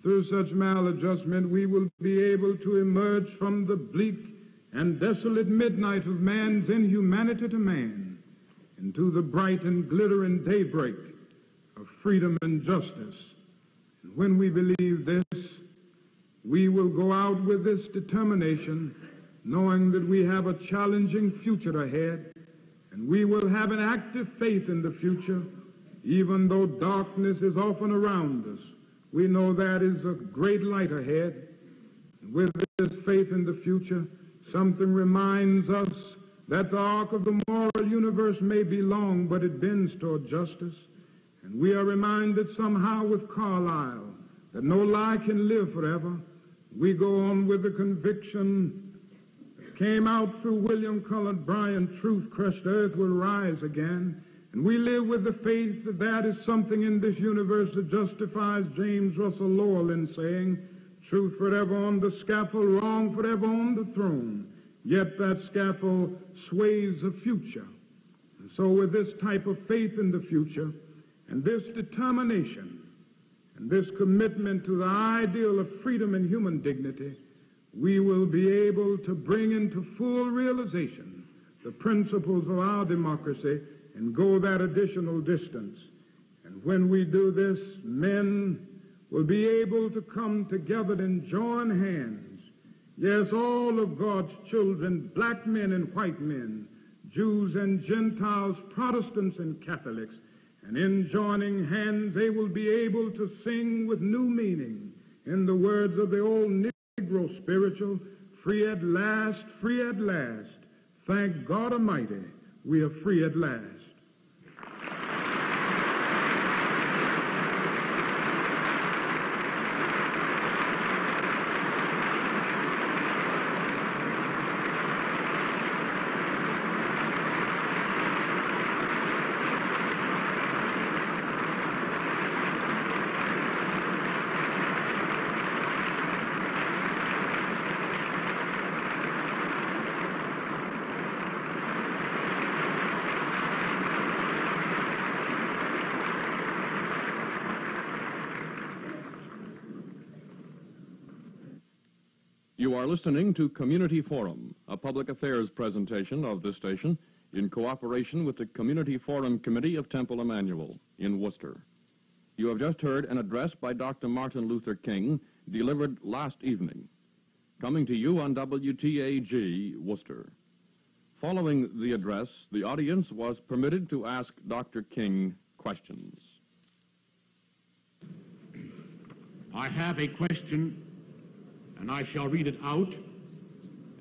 Through such maladjustment, we will be able to emerge from the bleak and desolate midnight of man's inhumanity to man into the bright and glittering daybreak of freedom and justice. And when we believe this, we will go out with this determination, knowing that we have a challenging future ahead, and we will have an active faith in the future, even though darkness is often around us. We know that is a great light ahead. With this faith in the future, something reminds us that the arc of the moral universe may be long, but it bends toward justice. And we are reminded somehow with Carlyle that no lie can live forever. We go on with the conviction that came out through William Cullen Bryant, truth-crushed earth will rise again. And we live with the faith that that is something in this universe that justifies James Russell Lowell in saying, truth forever on the scaffold, wrong forever on the throne. Yet that scaffold sways the future. And so with this type of faith in the future and this determination and this commitment to the ideal of freedom and human dignity, we will be able to bring into full realization the principles of our democracy and go that additional distance. And when we do this, men will be able to come together and join hands. Yes, all of God's children, black men and white men, Jews and Gentiles, Protestants and Catholics, and in joining hands they will be able to sing with new meaning in the words of the old Negro spiritual, free at last, thank God Almighty, we are free at last. You are listening to Community Forum, a public affairs presentation of this station in cooperation with the Community Forum Committee of Temple Emmanuel in Worcester. You have just heard an address by Dr. Martin Luther King delivered last evening, coming to you on WTAG Worcester. Following the address, the audience was permitted to ask Dr. King questions. I have a question, and I shall read it out,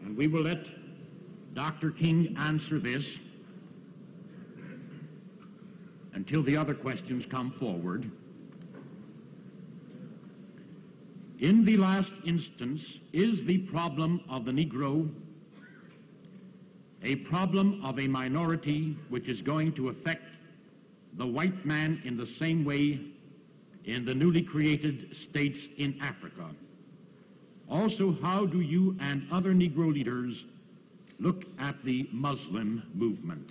and we will let Dr. King answer this until the other questions come forward. In the last instance, is the problem of the Negro a problem of a minority which is going to affect the white man in the same way in the newly created states in Africa? Also, how do you and other Negro leaders look at the Muslim movement?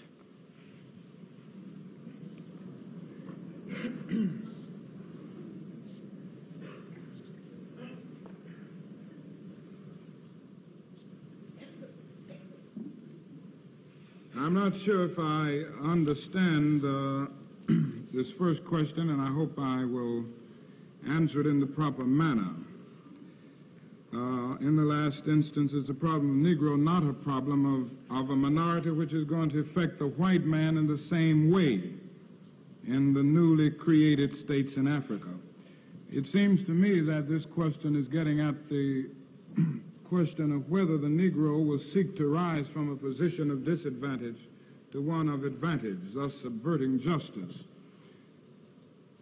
I'm not sure if I understand this first question, and I hope I will answer it in the proper manner. In the last instance, it's a problem of Negro, not a problem of a minority which is going to affect the white man in the same way in the newly created states in Africa. It seems to me that this question is getting at the question of whether the Negro will seek to rise from a position of disadvantage to one of advantage, thus subverting justice.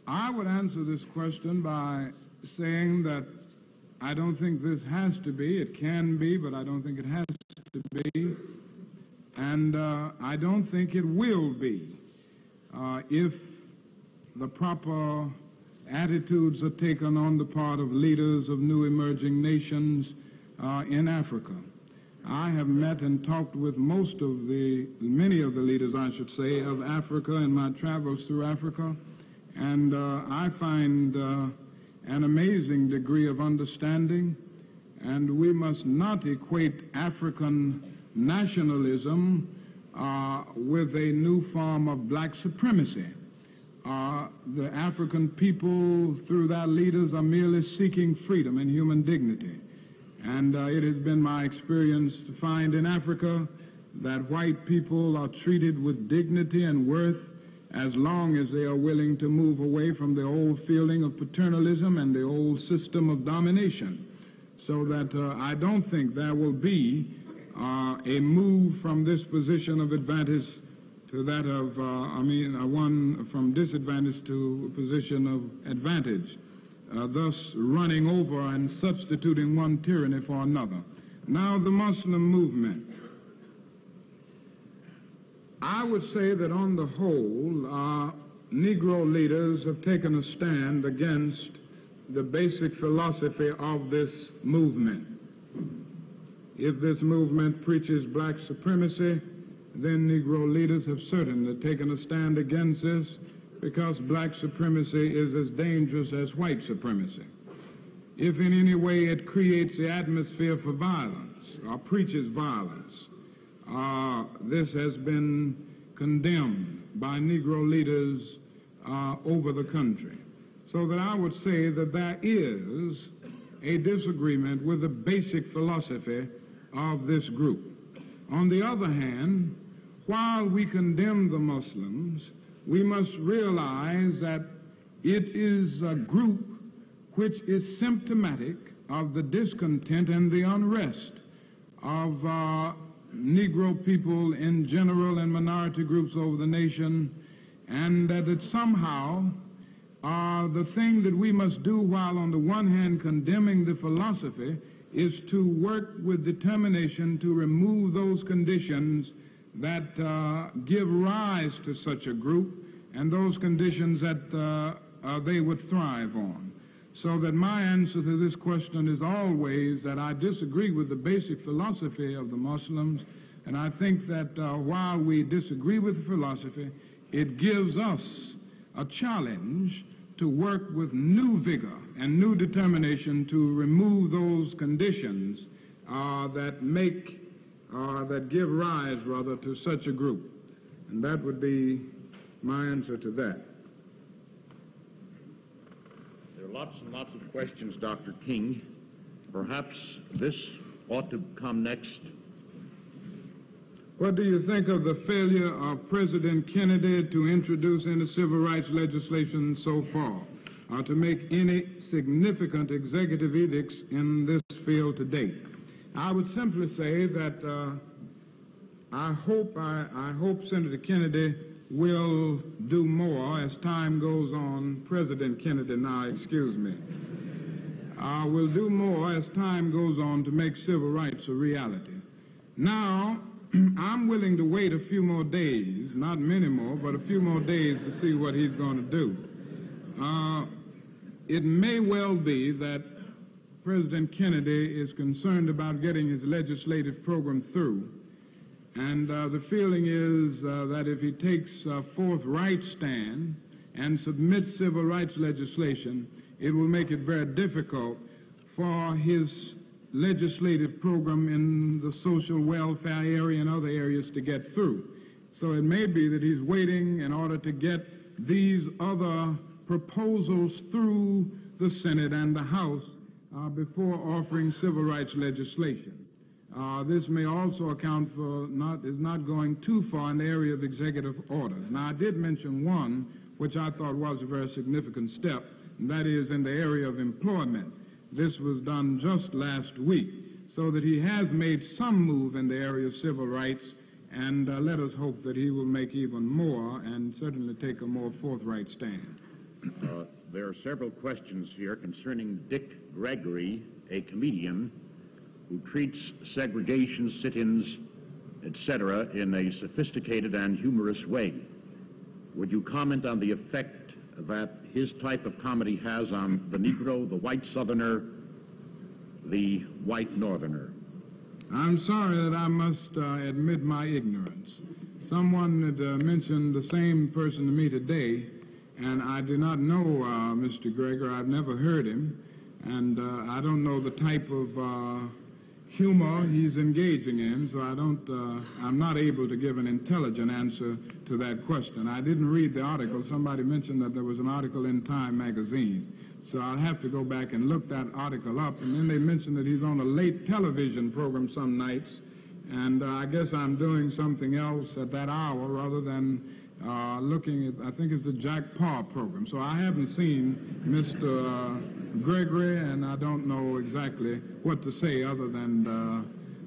I would answer this question by saying that I don't think this has to be. It can be, but I don't think it has to be. And I don't think it will be if the proper attitudes are taken on the part of leaders of new emerging nations in Africa. I have met and talked with many of the leaders, I should say, of Africa in my travels through Africa, and I find an amazing degree of understanding, and we must not equate African nationalism with a new form of black supremacy. The African people, through their leaders, are merely seeking freedom and human dignity. And it has been my experience to find in Africa that white people are treated with dignity and worth as long as they are willing to move away from the old feeling of paternalism and the old system of domination. So that I don't think there will be a move from this position of advantage to that of, one from disadvantage to a position of advantage, thus running over and substituting one tyranny for another. Now, the Muslim movement. I would say that on the whole, Negro leaders have taken a stand against the basic philosophy of this movement. If this movement preaches black supremacy, then Negro leaders have certainly taken a stand against this, because black supremacy is as dangerous as white supremacy. If in any way it creates the atmosphere for violence or preaches violence, this has been condemned by Negro leaders over the country. So that I would say that there is a disagreement with the basic philosophy of this group. On the other hand, while we condemn the Muslims, we must realize that it is a group which is symptomatic of the discontent and the unrest of Negro people in general and minority groups over the nation, and that it somehow the thing that we must do, while on the one hand condemning the philosophy, is to work with determination to remove those conditions that give rise to such a group, and those conditions that they would thrive on. So that my answer to this question is always that I disagree with the basic philosophy of the Muslims, and I think that while we disagree with the philosophy, it gives us a challenge to work with new vigor and new determination to remove those conditions that give rise, rather, to such a group. And that would be my answer to that. There are lots and lots of questions, Dr. King. Perhaps this ought to come next. What do you think of the failure of President Kennedy to introduce any civil rights legislation so far, or to make any significant executive edicts in this field to date? I would simply say that I hope Senator Kennedy will do more as time goes on. President Kennedy now, excuse me. Will do more as time goes on to make civil rights a reality. Now, I'm willing to wait a few more days, not many more, but a few more days to see what he's going to do. It may well be that President Kennedy is concerned about getting his legislative program through, and the feeling is that if he takes a forthright stand and submits civil rights legislation, it will make it very difficult for his legislative program in the social welfare area and other areas to get through. So it may be that he's waiting in order to get these other proposals through the Senate and the House before offering civil rights legislation. This may also account for is not going too far in the area of executive orders. Now, I did mention one which I thought was a very significant step, and that is in the area of employment. This was done just last week, so that he has made some move in the area of civil rights, and let us hope that he will make even more and certainly take a more forthright stand. There are several questions here concerning Dick Gregory, a comedian who treats segregation, sit-ins, etc., in a sophisticated and humorous way. Would you comment on the effect that his type of comedy has on the Negro, the white Southerner, the white Northerner? I'm sorry that I must admit my ignorance. Someone had mentioned the same person to me today, And I do not know Mr. Gregor. I've never heard him. And I don't know the type of humor he's engaging in, so I'm not able to give an intelligent answer to that question. I didn't read the article. Somebody mentioned that there was an article in Time magazine. So I'll have to go back and look that article up. And then they mentioned that he's on a late television program some nights. And I guess I'm doing something else at that hour rather than looking at, I think it's the Jack Paar program. So I haven't seen Mr. Gregory, and I don't know exactly what to say other than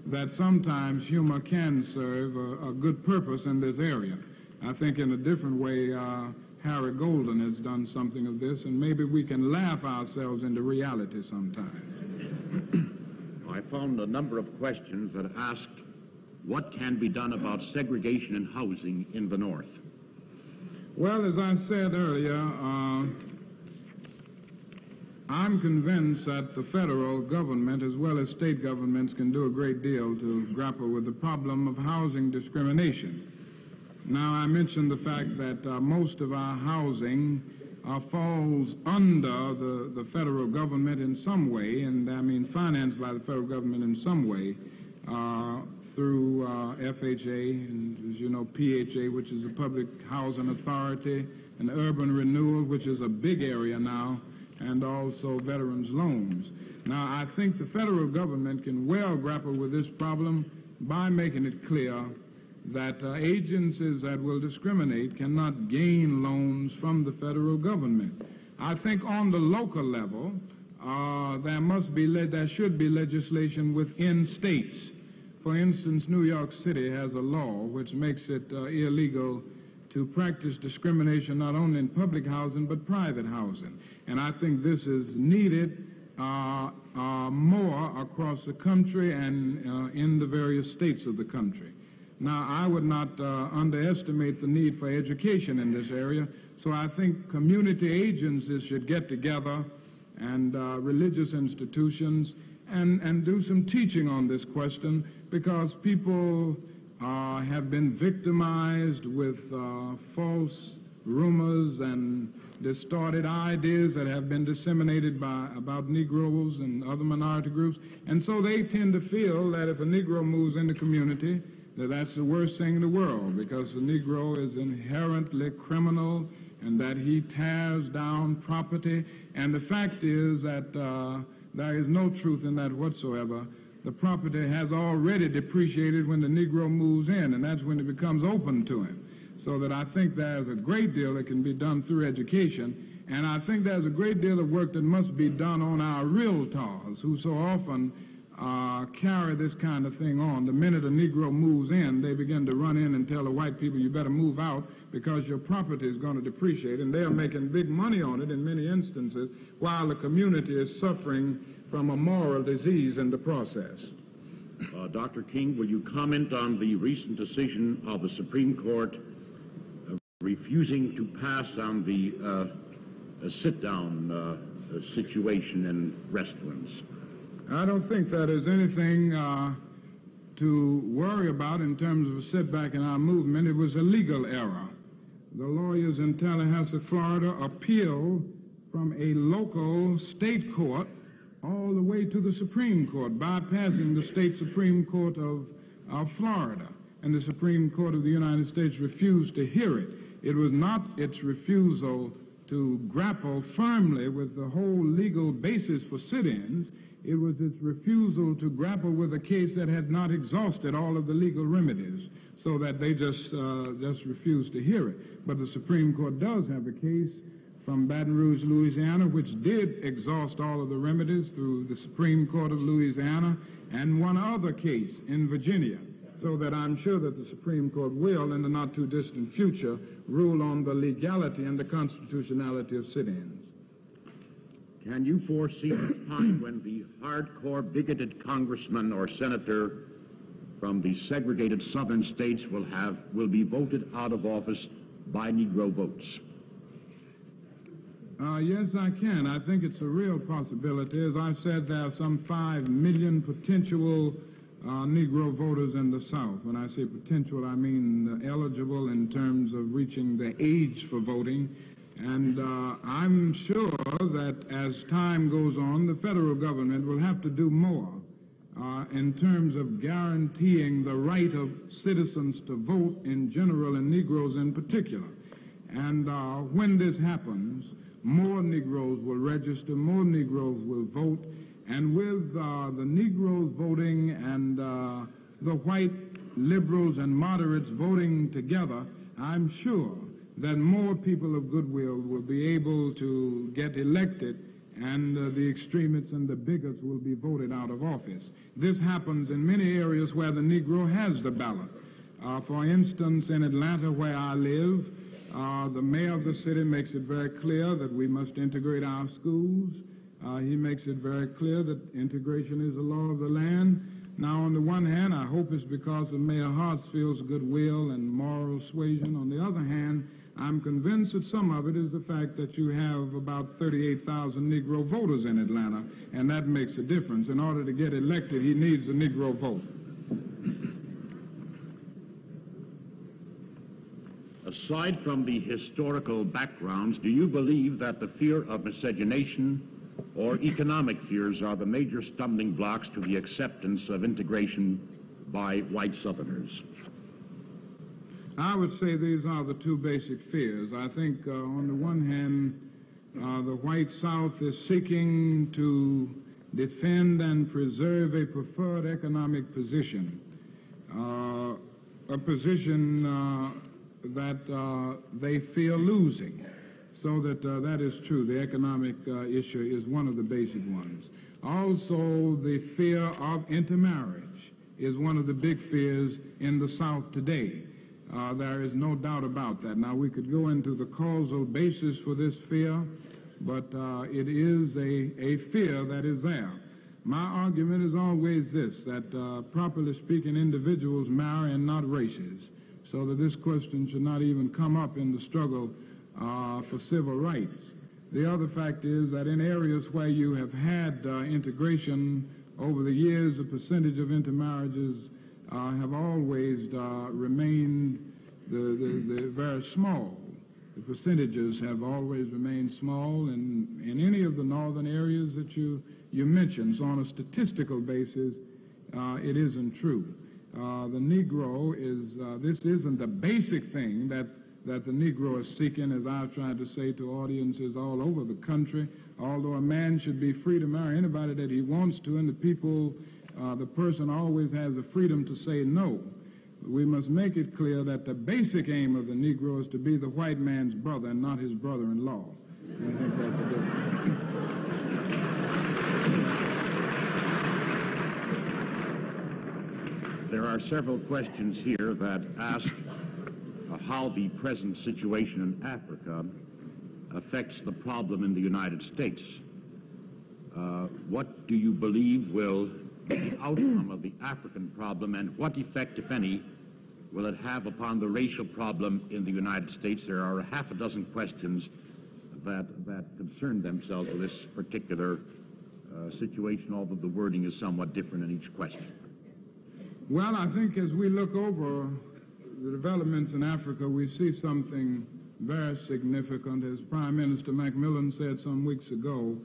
that sometimes humor can serve a good purpose in this area. I think in a different way, Harry Golden has done something of this, and maybe we can laugh ourselves into reality sometime. I found a number of questions that asked what can be done about segregation in housing in the North. Well, as I said earlier, I'm convinced that the federal government as well as state governments can do a great deal to grapple with the problem of housing discrimination. Now, I mentioned the fact that most of our housing falls under the federal government in some way, and I mean financed by the federal government in some way through FHA and, as you know, PHA, which is the Public Housing Authority, and Urban Renewal, which is a big area now, and also veterans loans. Now, I think the federal government can well grapple with this problem by making it clear that agencies that will discriminate cannot gain loans from the federal government. I think on the local level, there should be legislation within states. For instance, New York City has a law which makes it illegal to practice discrimination not only in public housing but private housing. And I think this is needed more across the country and in the various states of the country. Now, I would not underestimate the need for education in this area, so I think community agencies should get together and religious institutions and do some teaching on this question, because people have been victimized with false rumors and distorted ideas that have been disseminated about Negroes and other minority groups, and so they tend to feel that if a Negro moves in the community, that's the worst thing in the world, because the Negro is inherently criminal and that he tears down property. And the fact is that there is no truth in that whatsoever. The property has already depreciated when the Negro moves in, and that's when it becomes open to him. So that I think there's a great deal that can be done through education, and I think there's a great deal of work that must be done on our realtors, who so often carry this kind of thing on. The minute a Negro moves in, they begin to run in and tell the white people, you better move out because your property is going to depreciate, and they're making big money on it in many instances, while the community is suffering from a moral disease in the process. Dr. King, will you comment on the recent decision of the Supreme Court refusing to pass on the sit-down situation in restaurants? I don't think that is anything to worry about in terms of a setback in our movement. It was a legal error. The lawyers in Tallahassee, Florida, appealed from a local state court all the way to the Supreme Court, bypassing the state Supreme Court of Florida. And the Supreme Court of the United States refused to hear it. It was not its refusal to grapple firmly with the whole legal basis for sit-ins. It was its refusal to grapple with a case that had not exhausted all of the legal remedies, so that they just refused to hear it. But the Supreme Court does have a case from Baton Rouge, Louisiana, which did exhaust all of the remedies through the Supreme Court of Louisiana, and one other case in Virginia, so that I'm sure that the Supreme Court will, in the not-too-distant future, rule on the legality and the constitutionality of sit-ins. Can you foresee a time when the hardcore, bigoted congressman or senator from the segregated southern states will be voted out of office by Negro votes? Yes, I can. I think it's a real possibility. As I said, there are some 5 million potential Negro voters in the South. When I say potential, I mean eligible in terms of reaching the age for voting. And I'm sure that as time goes on, the federal government will have to do more in terms of guaranteeing the right of citizens to vote in general and Negroes in particular. And when this happens, more Negroes will register, more Negroes will vote, and with the Negroes voting and the white liberals and moderates voting together, I'm sure that more people of goodwill will be able to get elected, and the extremists and the bigots will be voted out of office. This happens in many areas where the Negro has the ballot. For instance, in Atlanta, where I live, the mayor of the city makes it very clear that we must integrate our schools. He makes it very clear that integration is the law of the land. Now, on the one hand, I hope it's because of Mayor Hartsfield's goodwill and moral suasion. On the other hand, I'm convinced that some of it is the fact that you have about 38,000 Negro voters in Atlanta, and that makes a difference. In order to get elected, he needs a Negro vote. Aside from the historical backgrounds, do you believe that the fear of miscegenation or economic fears are the major stumbling blocks to the acceptance of integration by white Southerners? I would say these are the two basic fears. I think on the one hand, the white South is seeking to defend and preserve a preferred economic position, a position that they fear losing. So that is true. The economic issue is one of the basic ones. Also, the fear of intermarriage is one of the big fears in the South today. There is no doubt about that. Now, we could go into the causal basis for this fear, but it is a fear that is there. My argument is always this, that properly speaking, individuals marry and not races, so that this question should not even come up in the struggle for civil rights. The other fact is that in areas where you have had integration over the years, the percentage of intermarriages have always remained very small. The percentages have always remained small in any of the northern areas that you mentioned. So on a statistical basis, it isn't true. The Negro this isn't the basic thing that the Negro is seeking, as I've tried to say to audiences all over the country, although a man should be free to marry anybody that he wants to, and the person always has the freedom to say no. We must make it clear that the basic aim of the Negro is to be the white man's brother and not his brother-in-law. I think that's the difference. There are several questions here that ask how the present situation in Africa affects the problem in the United States. What do you believe will be the outcome of the African problem, and what effect, if any, will it have upon the racial problem in the United States? There are half a dozen questions that concern themselves with this particular situation, although the wording is somewhat different in each question. Well, I think as we look over the developments in Africa, we see something very significant. As Prime Minister Macmillan said some weeks ago,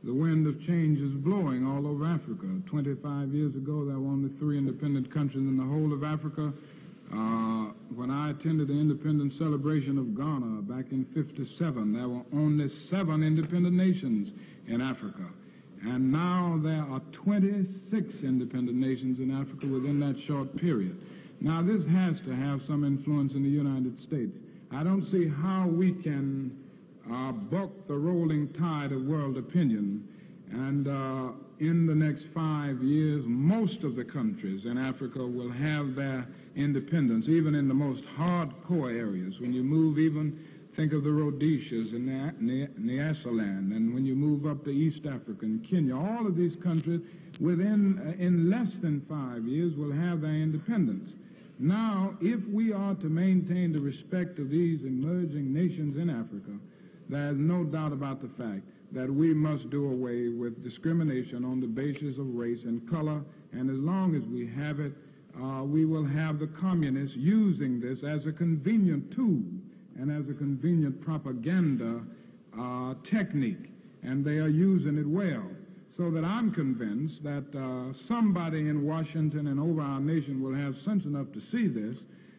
the wind of change is blowing all over Africa. 25 years ago, there were only 3 independent countries in the whole of Africa. When I attended the independence celebration of Ghana back in '57, there were only 7 independent nations in Africa. And now there are 26 independent nations in Africa within that short period. Now, this has to have some influence in the United States. I don't see how we can buck the rolling tide of world opinion. And in the next 5 years, most of the countries in Africa will have their independence, even in the most hardcore areas. When you move even, think of the Rhodesias and Nyasaland, and when you move up to East Africa and Kenya, all of these countries in less than 5 years will have their independence. Now, if we are to maintain the respect of these emerging nations in Africa, there is no doubt about the fact that we must do away with discrimination on the basis of race and color, and as long as we have it, we will have the communists using this as a convenient tool and as a convenient propaganda technique, and they are using it well. So that I'm convinced that somebody in Washington and over our nation will have sense enough to see this,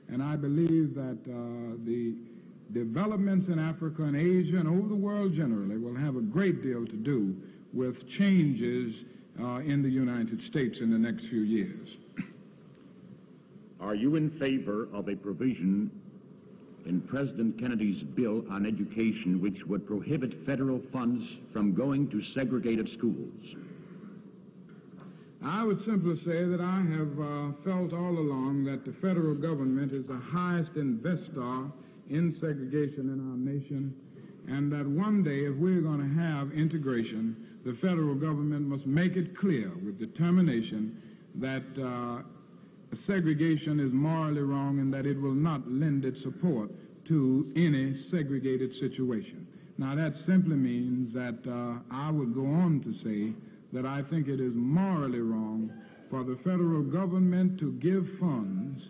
and I believe that the developments in Africa and Asia and over the world generally will have a great deal to do with changes in the United States in the next few years. Are you in favor of a provision in President Kennedy's bill on education which would prohibit federal funds from going to segregated schools? I would simply say that I have felt all along that the federal government is the highest investor in segregation in our nation, and that one day, if we're going to have integration, the federal government must make it clear with determination that segregation is morally wrong and that it will not lend its support to any segregated situation. Now, that simply means that I would go on to say that I think it is morally wrong for the federal government to give funds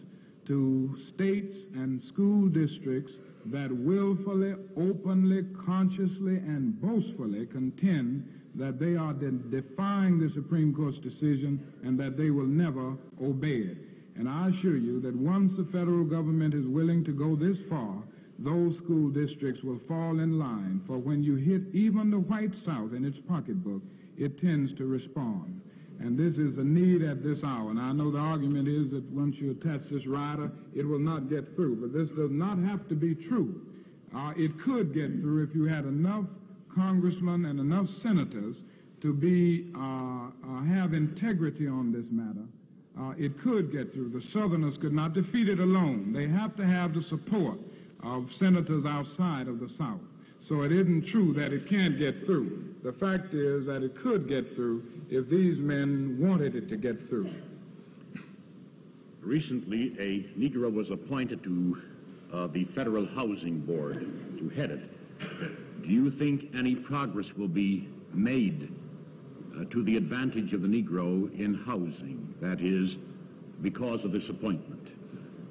to states and school districts that willfully, openly, consciously, and boastfully contend that they are defying the Supreme Court's decision and that they will never obey it. And I assure you that once the federal government is willing to go this far, those school districts will fall in line, for when you hit even the white South in its pocketbook, it tends to respond. And this is a need at this hour. And I know the argument is that once you attach this rider, it will not get through. But this does not have to be true. It could get through if you had enough congressmen and enough senators to have integrity on this matter. It could get through. The Southerners could not defeat it alone. They have to have the support of senators outside of the South. So it isn't true that it can't get through. The fact is that it could get through if these men wanted it to get through. Recently, a Negro was appointed to the Federal Housing Board to head it. Do you think any progress will be made to the advantage of the Negro in housing, that is, because of this appointment?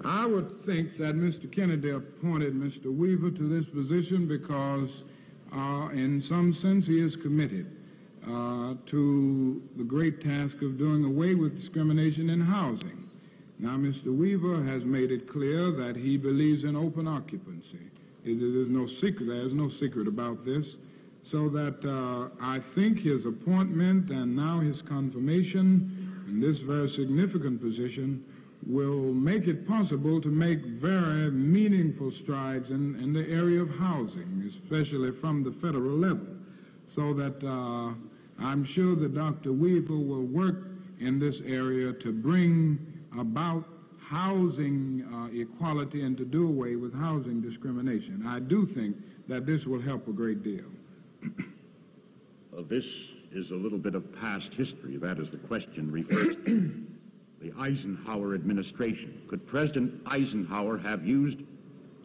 I would think that Mr. Kennedy appointed Mr. Weaver to this position because, in some sense, he is committed to the great task of doing away with discrimination in housing. Now, Mr. Weaver has made it clear that he believes in open occupancy. There's no secret about this. So that I think his appointment and now his confirmation in this very significant position will make it possible to make very meaningful strides in the area of housing, especially from the federal level. So that I'm sure that Dr. Weaver will work in this area to bring about housing equality and to do away with housing discrimination. I do think that this will help a great deal. This is a little bit of past history. That is the question refers to the Eisenhower administration. Could President Eisenhower have used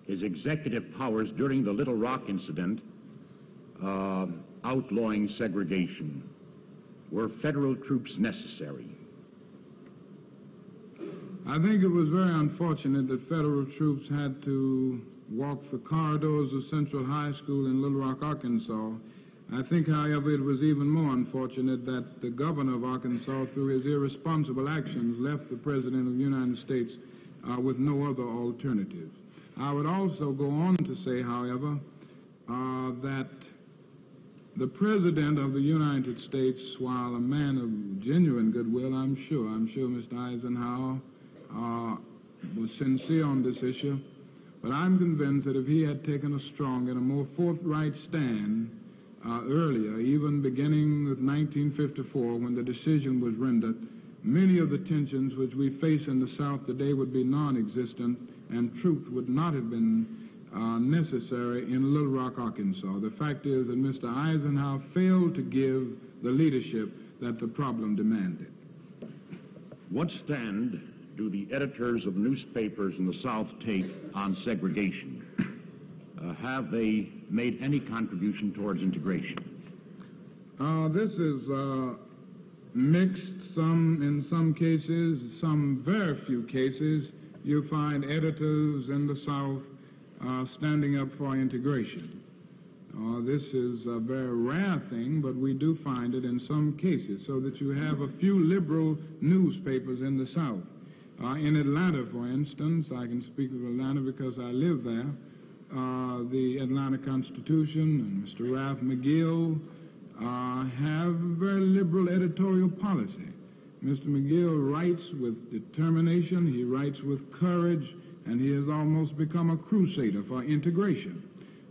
his executive powers during the Little Rock incident, outlawing segregation? Were federal troops necessary? I think it was very unfortunate that federal troops had to walk the corridors of Central High School in Little Rock, Arkansas. I think, however, it was even more unfortunate that the governor of Arkansas, through his irresponsible actions, left the President of the United States with no other alternative. I would also go on to say, however, that the President of the United States, while a man of genuine goodwill, I'm sure Mr. Eisenhower was sincere on this issue, but I'm convinced that if he had taken a strong and a more forthright stand earlier, even beginning with 1954 when the decision was rendered, many of the tensions which we face in the South today would be non-existent and truth would not have been necessary in Little Rock, Arkansas. The fact is that Mr. Eisenhower failed to give the leadership that the problem demanded. What stand do the editors of newspapers in the South take on segregation? Have they made any contribution towards integration? This is mixed. In some cases, some very few cases, you find editors in the South standing up for integration. This is a very rare thing, but we do find it in some cases, so that you have a few liberal newspapers in the South. In Atlanta, for instance, I can speak of Atlanta because I live there, the Atlanta Constitution and Mr. Ralph McGill have very liberal editorial policy. Mr. McGill writes with determination, he writes with courage, and he has almost become a crusader for integration.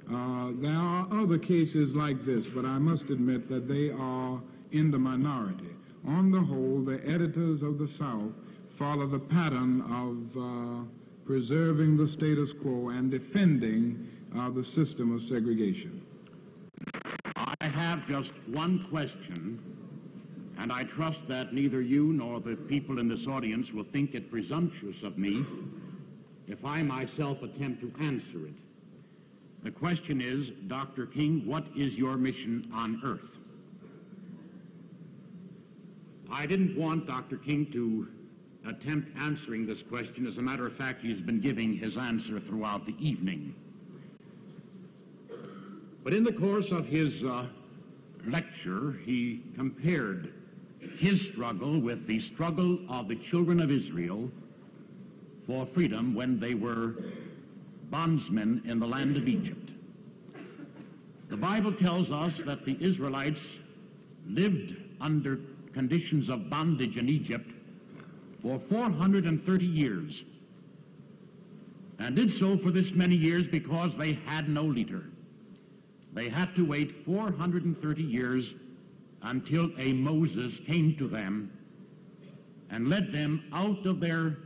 There are other cases like this, but I must admit that they are in the minority. On the whole, the editors of the South follow the pattern of preserving the status quo and defending the system of segregation. I have just one question, and I trust that neither you nor the people in this audience will think it presumptuous of me if I myself attempt to answer it. The question is, Dr. King, what is your mission on Earth? I didn't want Dr. King to attempt answering this question. As a matter of fact, he's been giving his answer throughout the evening. But in the course of his lecture, he compared his struggle with the struggle of the children of Israel for freedom when they were bondsmen in the land of Egypt. The Bible tells us that the Israelites lived under conditions of bondage in Egypt for 430 years, and did so for this many years because they had no leader. They had to wait 430 years until a Moses came to them and led them out of their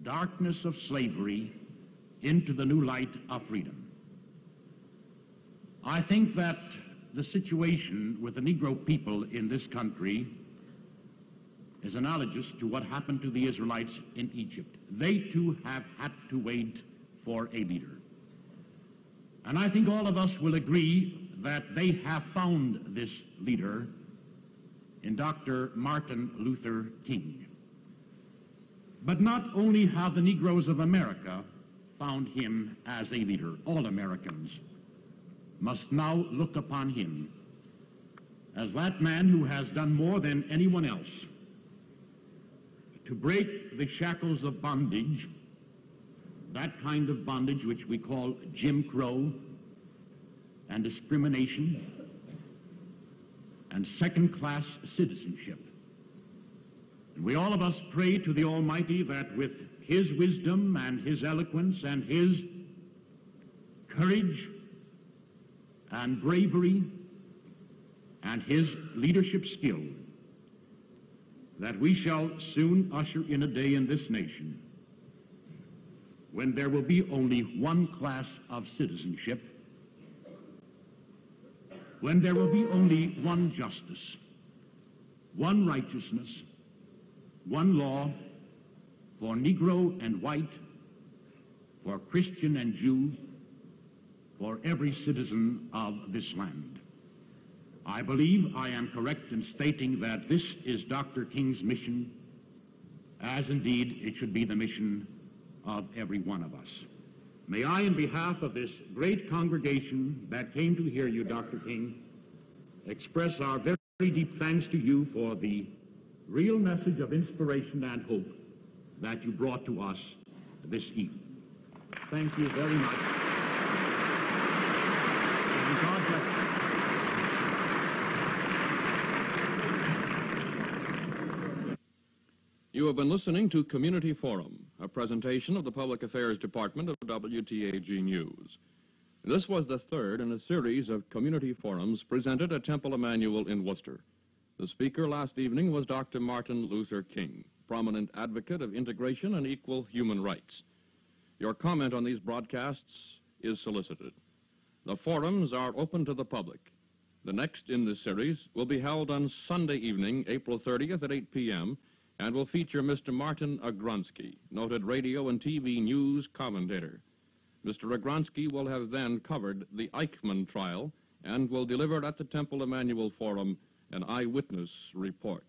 darkness of slavery into the new light of freedom. I think that the situation with the Negro people in this country is analogous to what happened to the Israelites in Egypt. They too have had to wait for a leader. And I think all of us will agree that they have found this leader in Dr. Martin Luther King. But not only have the Negroes of America found him as a leader, all Americans must now look upon him as that man who has done more than anyone else to break the shackles of bondage, that kind of bondage which we call Jim Crow and discrimination and second-class citizenship. And we all of us pray to the Almighty that with his wisdom and his eloquence and his courage and bravery and his leadership skill, that we shall soon usher in a day in this nation when there will be only one class of citizenship, when there will be only one justice, one righteousness, one law for Negro and white, for Christian and Jew, for every citizen of this land. I believe I am correct in stating that this is Dr. King's mission, as indeed it should be the mission of every one of us. May I, in behalf of this great congregation that came to hear you, Dr. King, express our very deep thanks to you for the real message of inspiration and hope that you brought to us this evening. Thank you very much. And God bless you. You have been listening to Community Forum, a presentation of the Public Affairs Department of WTAG News. This was the third in a series of community forums presented at Temple Emmanuel in Worcester. The speaker last evening was Dr. Martin Luther King, prominent advocate of integration and equal human rights. Your comment on these broadcasts is solicited. The forums are open to the public. The next in this series will be held on Sunday evening, April 30th at 8 p.m., and will feature Mr. Martin Agronsky, noted radio and TV news commentator. Mr. Agronsky will have then covered the Eichmann trial and will deliver at the Temple Emmanuel Forum an eyewitness report.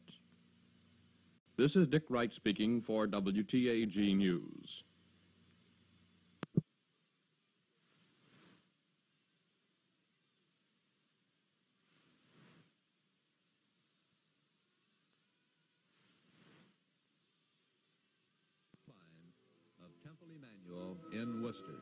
This is Dick Wright speaking for WTAG News. Temple Emmanuel in Worcester.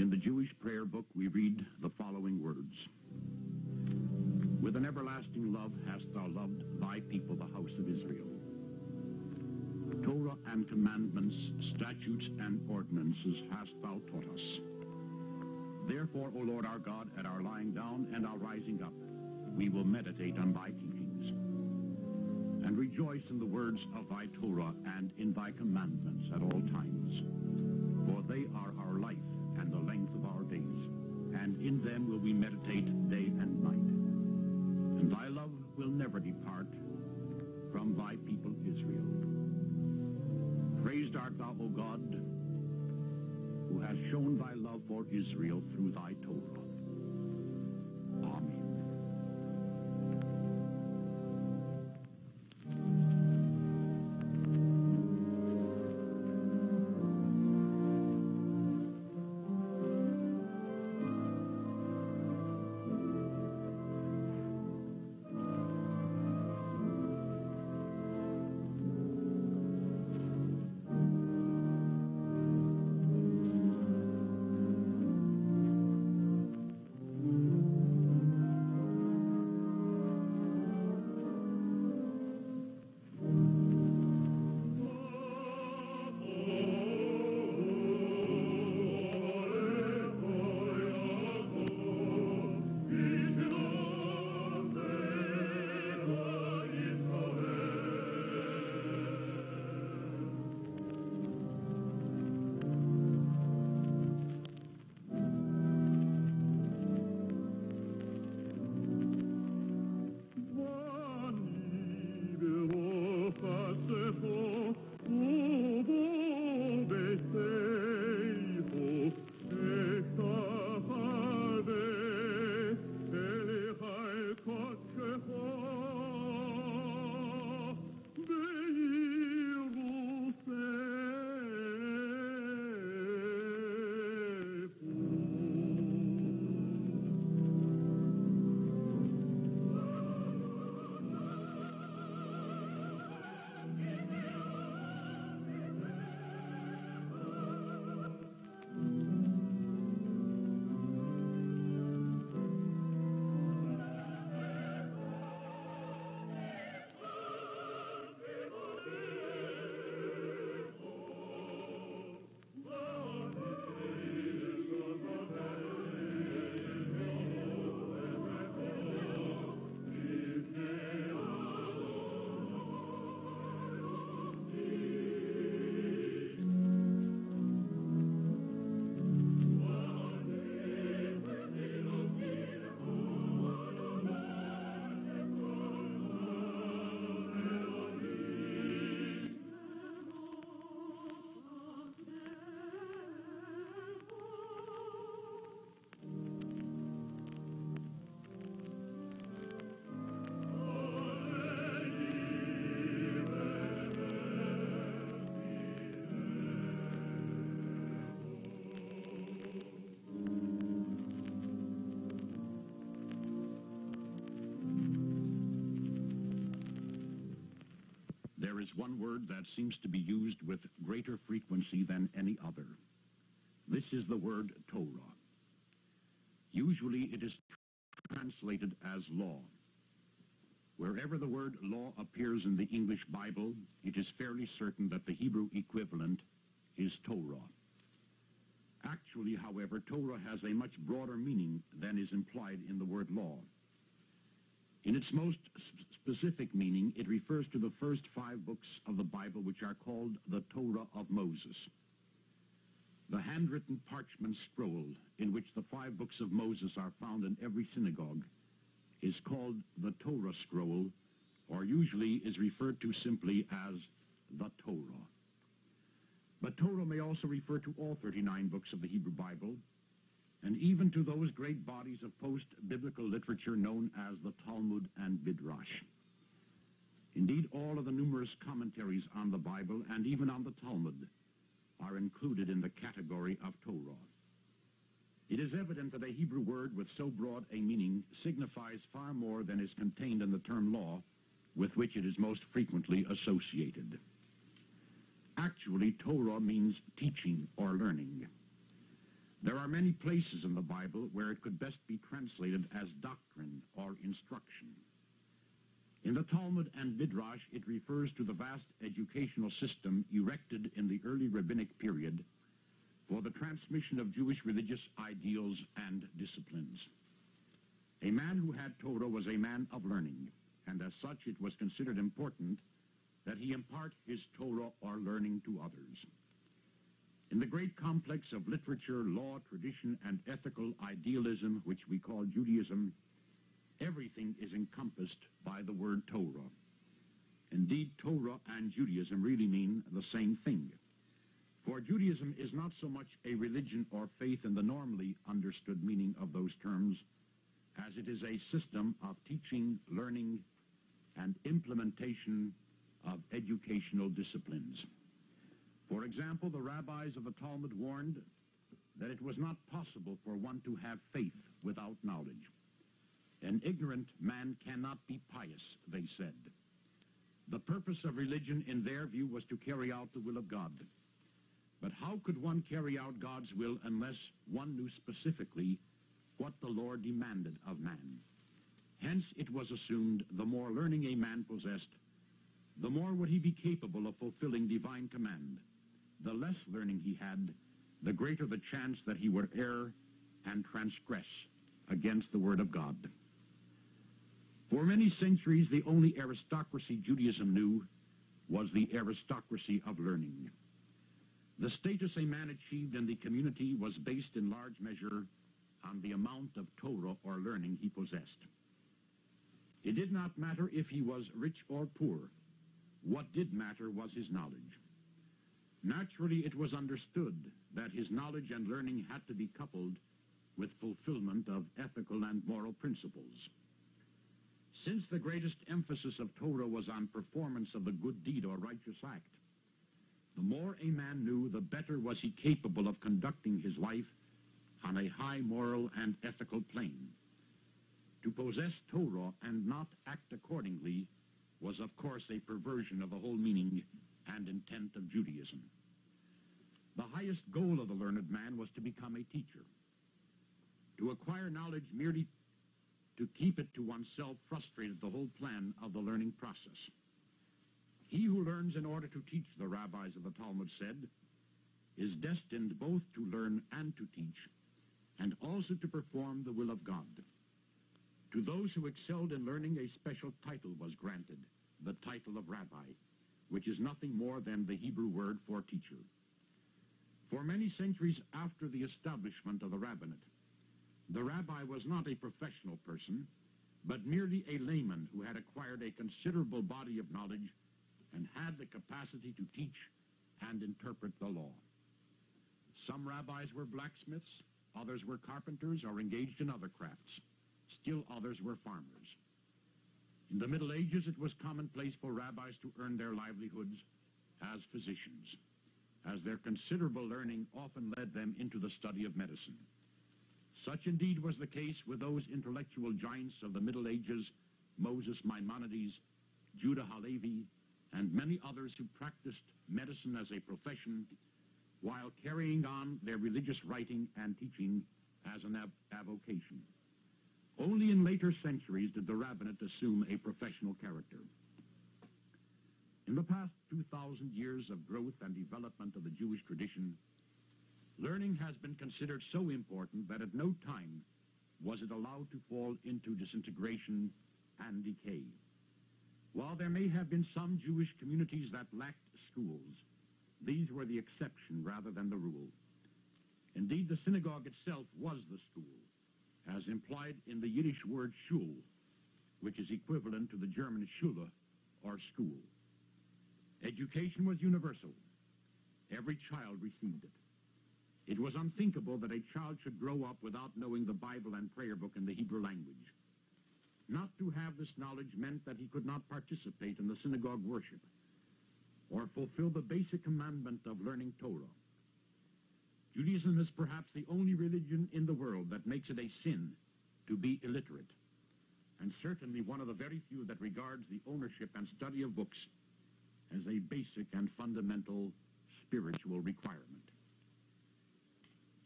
In the Jewish prayer book, we read the following words. With an everlasting love hast thou loved thy people, the house of Israel. Torah and commandments, statutes and ordinances hast thou taught us. Therefore, O Lord our God, at our lying down and our rising up, we will meditate on thy teachings, and rejoice in the words of thy Torah and in thy commandments at all times. For they are our life and the length of our days, and in them will we meditate day and night. And thy love will never depart from thy people Israel. Praised art thou, O God, who hast shown thy love for Israel through thy Torah. Amen. is one word that seems to be used with greater frequency than any other. This is the word Torah. Usually it is translated as law. Wherever the word law appears in the English Bible, it is fairly certain that the Hebrew equivalent is Torah. Actually, however, Torah has a much broader meaning than is implied in the word law. In its most specific meaning, it refers to the first 5 books of the Bible, which are called the Torah of Moses. The handwritten parchment scroll in which the 5 books of Moses are found in every synagogue is called the Torah scroll, or usually is referred to simply as the Torah. But Torah may also refer to all 39 books of the Hebrew Bible, and even to those great bodies of post-biblical literature known as the Talmud and Midrash. Indeed, all of the numerous commentaries on the Bible and even on the Talmud are included in the category of Torah. It is evident that a Hebrew word with so broad a meaning signifies far more than is contained in the term law, with which it is most frequently associated. Actually, Torah means teaching or learning. There are many places in the Bible where it could best be translated as doctrine or instruction. In the Talmud and Midrash, it refers to the vast educational system erected in the early rabbinic period for the transmission of Jewish religious ideals and disciplines. A man who had Torah was a man of learning, and as such it was considered important that he impart his Torah or learning to others. In the great complex of literature, law, tradition, and ethical idealism, which we call Judaism, everything is encompassed by the word Torah. Indeed, Torah and Judaism really mean the same thing. For Judaism is not so much a religion or faith in the normally understood meaning of those terms, as it is a system of teaching, learning, and implementation of educational disciplines. For example, the rabbis of the Talmud warned that it was not possible for one to have faith without knowledge. An ignorant man cannot be pious, they said. The purpose of religion, in their view, was to carry out the will of God. But how could one carry out God's will unless one knew specifically what the Lord demanded of man? Hence, it was assumed the more learning a man possessed, the more would he be capable of fulfilling divine command. The less learning he had, the greater the chance that he would err and transgress against the word of God. For many centuries, the only aristocracy Judaism knew was the aristocracy of learning. The status a man achieved in the community was based in large measure on the amount of Torah or learning he possessed. It did not matter if he was rich or poor. What did matter was his knowledge. Naturally, it was understood that his knowledge and learning had to be coupled with fulfillment of ethical and moral principles. Since the greatest emphasis of Torah was on performance of the good deed or righteous act, the more a man knew, the better was he capable of conducting his life on a high moral and ethical plane. To possess Torah and not act accordingly was, of course, a perversion of the whole meaning and intent of Judaism. The highest goal of the learned man was to become a teacher. To acquire knowledge merely to keep it to oneself frustrated the whole plan of the learning process. He who learns in order to teach, the rabbis of the Talmud said, is destined both to learn and to teach, and also to perform the will of God. To those who excelled in learning, a special title was granted, the title of rabbi, which is nothing more than the Hebrew word for teacher. For many centuries after the establishment of the rabbinate, the rabbi was not a professional person, but merely a layman who had acquired a considerable body of knowledge and had the capacity to teach and interpret the law. Some rabbis were blacksmiths, others were carpenters or engaged in other crafts. Still others were farmers. In the Middle Ages, it was commonplace for rabbis to earn their livelihoods as physicians, as their considerable learning often led them into the study of medicine. Such indeed was the case with those intellectual giants of the Middle Ages, Moses Maimonides, Judah Halevi, and many others who practiced medicine as a profession while carrying on their religious writing and teaching as an avocation. Only in later centuries did the rabbinate assume a professional character. In the past 2,000 years of growth and development of the Jewish tradition, learning has been considered so important that at no time was it allowed to fall into disintegration and decay. While there may have been some Jewish communities that lacked schools, these were the exception rather than the rule. Indeed, the synagogue itself was the school, as implied in the Yiddish word shul, which is equivalent to the German Schule, or school. Education was universal. Every child received it. It was unthinkable that a child should grow up without knowing the Bible and prayer book in the Hebrew language. Not to have this knowledge meant that he could not participate in the synagogue worship or fulfill the basic commandment of learning Torah. Judaism is perhaps the only religion in the world that makes it a sin to be illiterate, and certainly one of the very few that regards the ownership and study of books as a basic and fundamental spiritual requirement.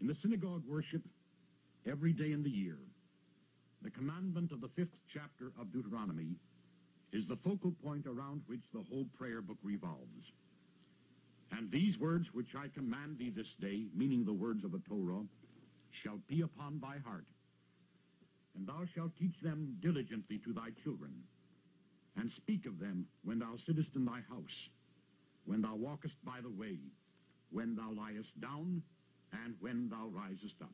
In the synagogue worship, every day in the year, the commandment of the 5th chapter of Deuteronomy is the focal point around which the whole prayer book revolves. And these words which I command thee this day, meaning the words of the Torah, shall be upon thy heart, and thou shalt teach them diligently to thy children, and speak of them when thou sittest in thy house, when thou walkest by the way, when thou liest down, and when thou risest up.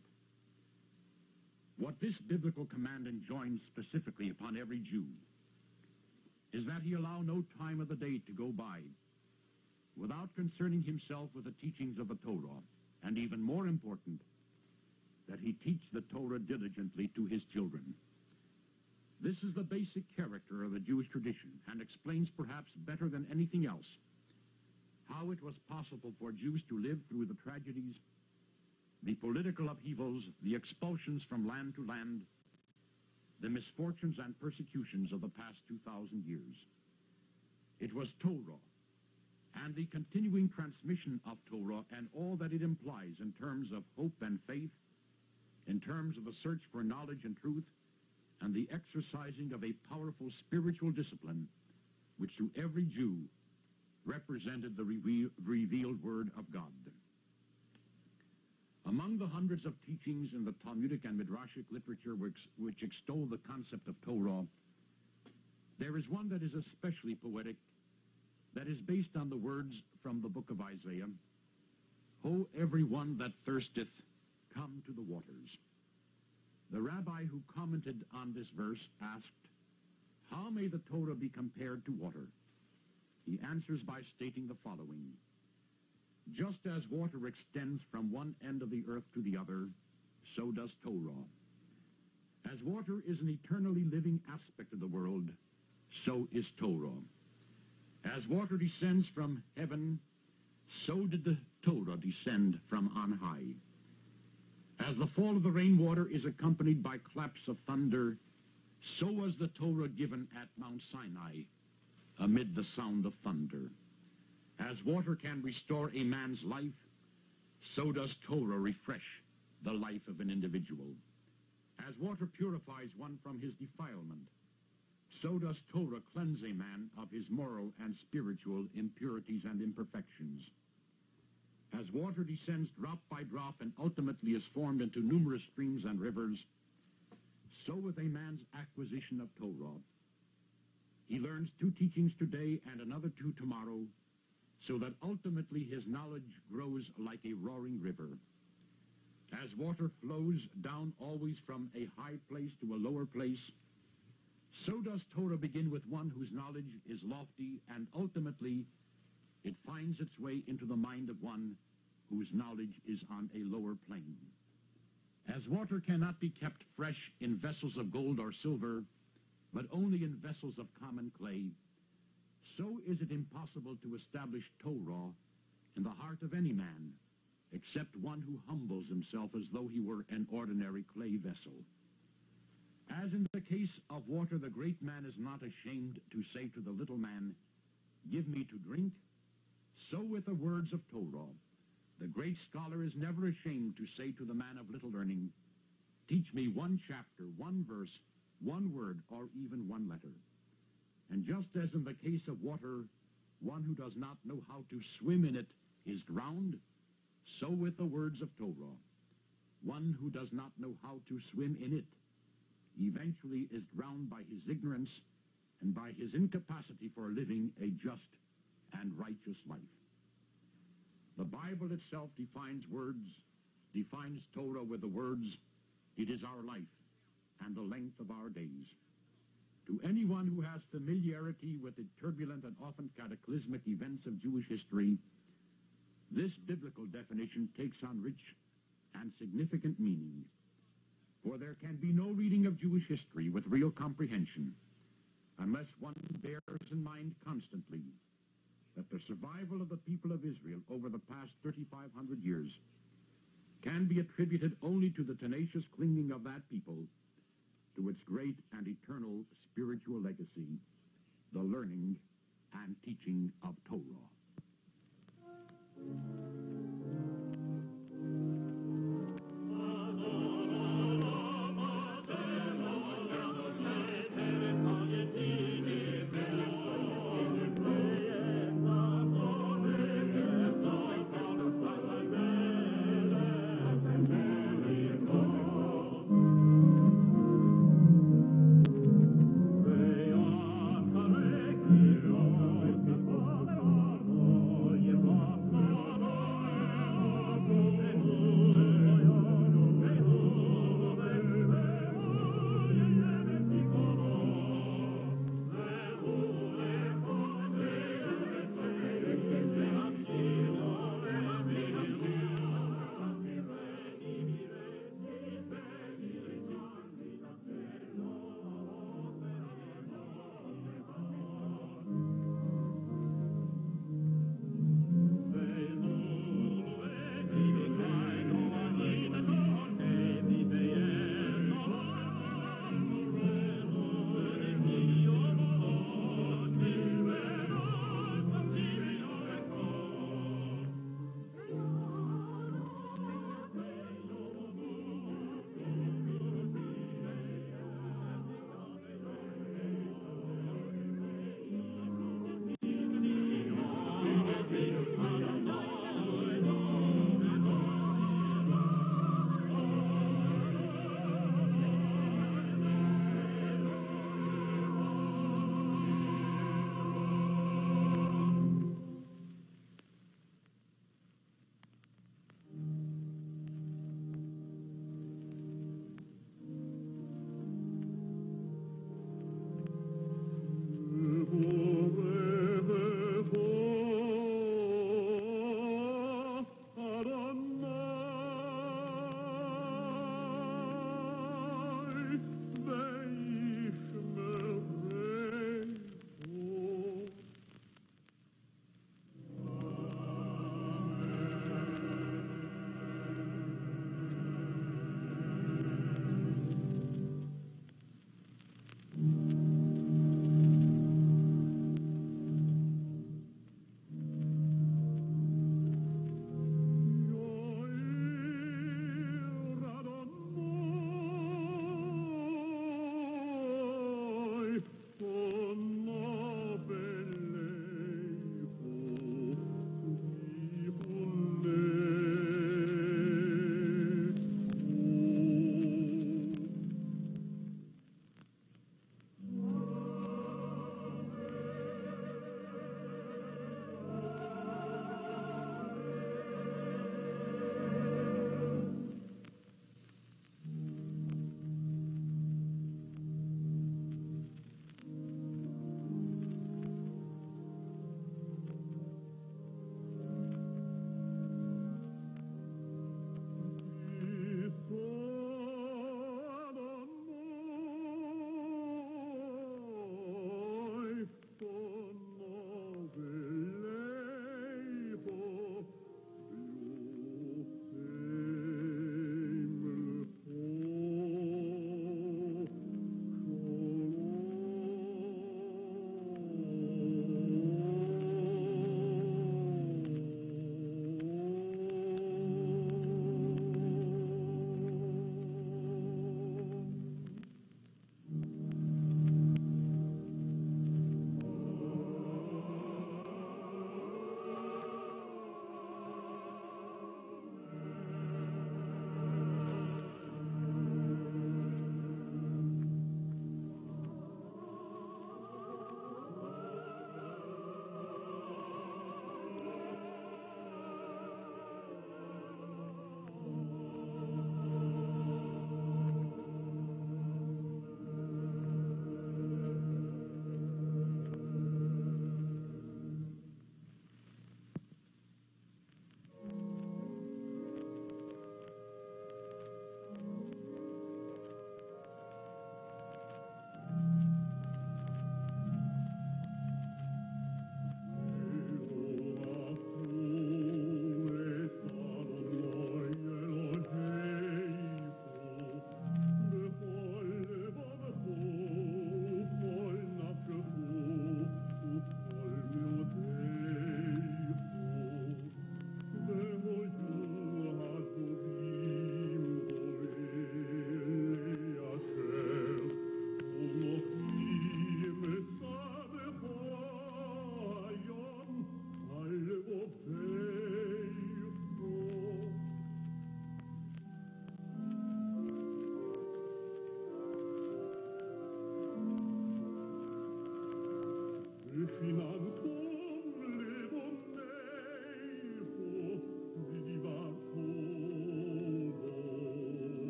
What this biblical command enjoins specifically upon every Jew is that he allow no time of the day to go by without concerning himself with the teachings of the Torah, and even more important, that he teach the Torah diligently to his children. This is the basic character of the Jewish tradition, and explains perhaps better than anything else how it was possible for Jews to live through the tragedies, the political upheavals, the expulsions from land to land, the misfortunes and persecutions of the past 2,000 years. It was Torah, and the continuing transmission of Torah and all that it implies in terms of hope and faith, in terms of the search for knowledge and truth, and the exercising of a powerful spiritual discipline, which to every Jew represented the revealed Word of God. Among the hundreds of teachings in the Talmudic and Midrashic literature which extol the concept of Torah, there is one that is especially poetic, that is based on the words from the book of Isaiah, "O everyone that thirsteth, come to the waters." The rabbi who commented on this verse asked, "How may the Torah be compared to water?" He answers by stating the following: "Just as water extends from one end of the earth to the other, so does Torah. As water is an eternally living aspect of the world, so is Torah. As water descends from heaven, so did the Torah descend from on high. As the fall of the rainwater is accompanied by claps of thunder, so was the Torah given at Mount Sinai, amid the sound of thunder. As water can restore a man's life, so does Torah refresh the life of an individual. As water purifies one from his defilement, so does Torah cleanse a man of his moral and spiritual impurities and imperfections. As water descends drop by drop and ultimately is formed into numerous streams and rivers, so with a man's acquisition of Torah. He learns 2 teachings today and another 2 tomorrow, so that ultimately his knowledge grows like a roaring river. As water flows down always from a high place to a lower place, so does Torah begin with one whose knowledge is lofty, and ultimately it finds its way into the mind of one whose knowledge is on a lower plane. As water cannot be kept fresh in vessels of gold or silver, but only in vessels of common clay, so is it impossible to establish Torah in the heart of any man, except one who humbles himself as though he were an ordinary clay vessel. As in the case of water, the great man is not ashamed to say to the little man, give me to drink. So with the words of Torah, the great scholar is never ashamed to say to the man of little learning, teach me one chapter, one verse, one word, or even one letter. And just as in the case of water, one who does not know how to swim in it is drowned, so with the words of Torah, one who does not know how to swim in it eventually is drowned by his ignorance and by his incapacity for living a just and righteous life. The Bible itself defines Torah with the words, it is our life and the length of our days. To anyone who has familiarity with the turbulent and often cataclysmic events of Jewish history, this biblical definition takes on rich and significant meaning. For there can be no reading of Jewish history with real comprehension unless one bears in mind constantly that the survival of the people of Israel over the past 3,500 years can be attributed only to the tenacious clinging of that people to its great and eternal spiritual legacy, the learning and teaching of Torah.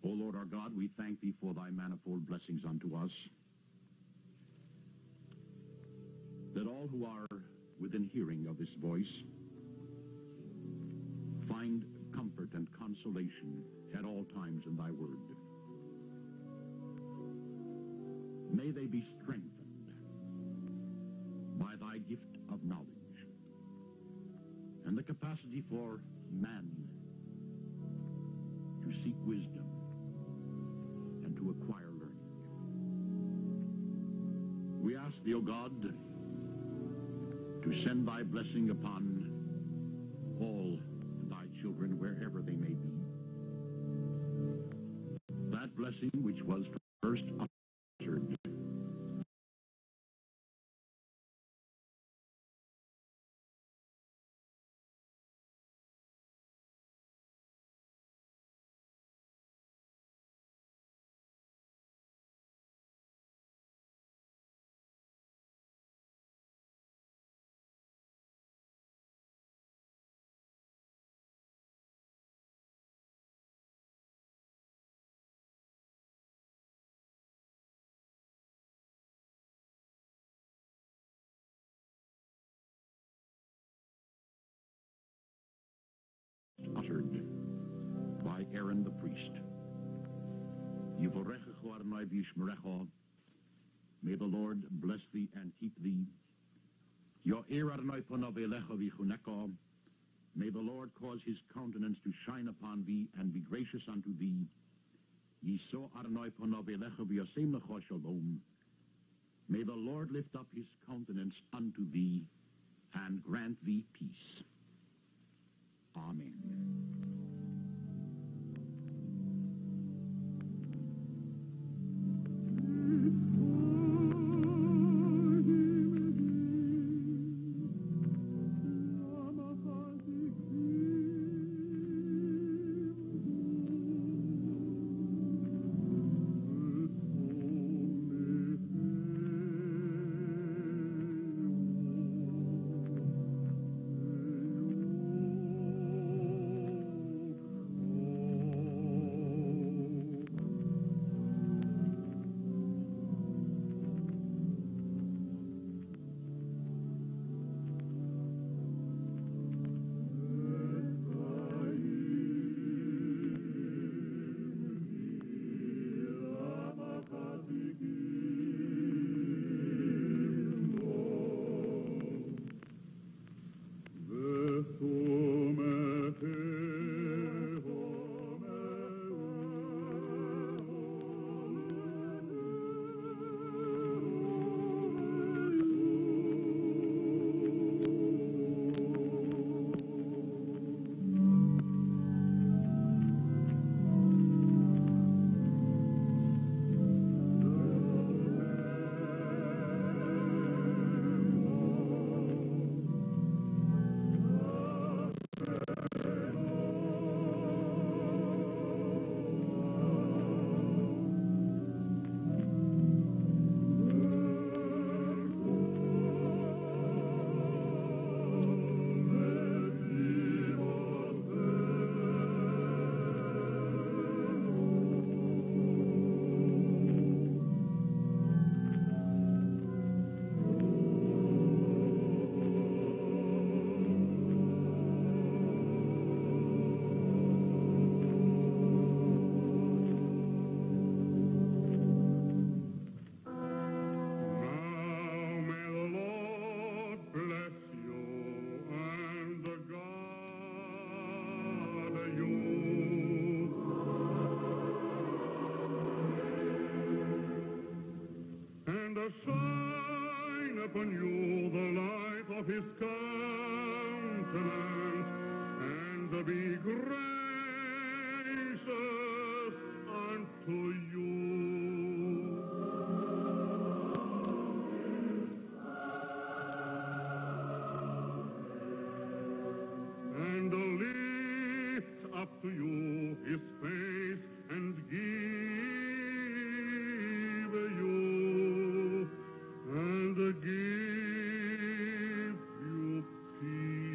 O Lord our God, we thank thee for thy manifold blessings unto us, that all who are within hearing of this voice find comfort and consolation at all times in thy word. May they be strengthened by thy gift of knowledge and the capacity for man to seek wisdom and to acquire learning. We ask thee, O God, to send thy blessing upon all thy children wherever they may be. That blessing which was first uttered uttered by Aaron the priest. May the Lord bless thee and keep thee. May the Lord cause his countenance to shine upon thee and be gracious unto thee. May the Lord lift up his countenance unto thee and grant thee peace. Amen. and shine upon you the light of his countenance, and be gracious unto you. And lift up to you his face and give you peace.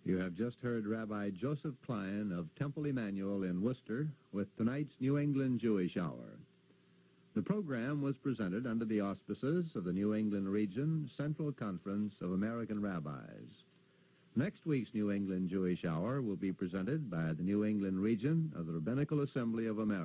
You have just heard Rabbi Joseph Klein of Temple Emmanuel in Worcester with tonight's New England Jewish Hour. The program was presented under the auspices of the New England Region Central Conference of American Rabbis. Next week's New England Jewish Hour will be presented by the New England Region of the Rabbinical Assembly of America.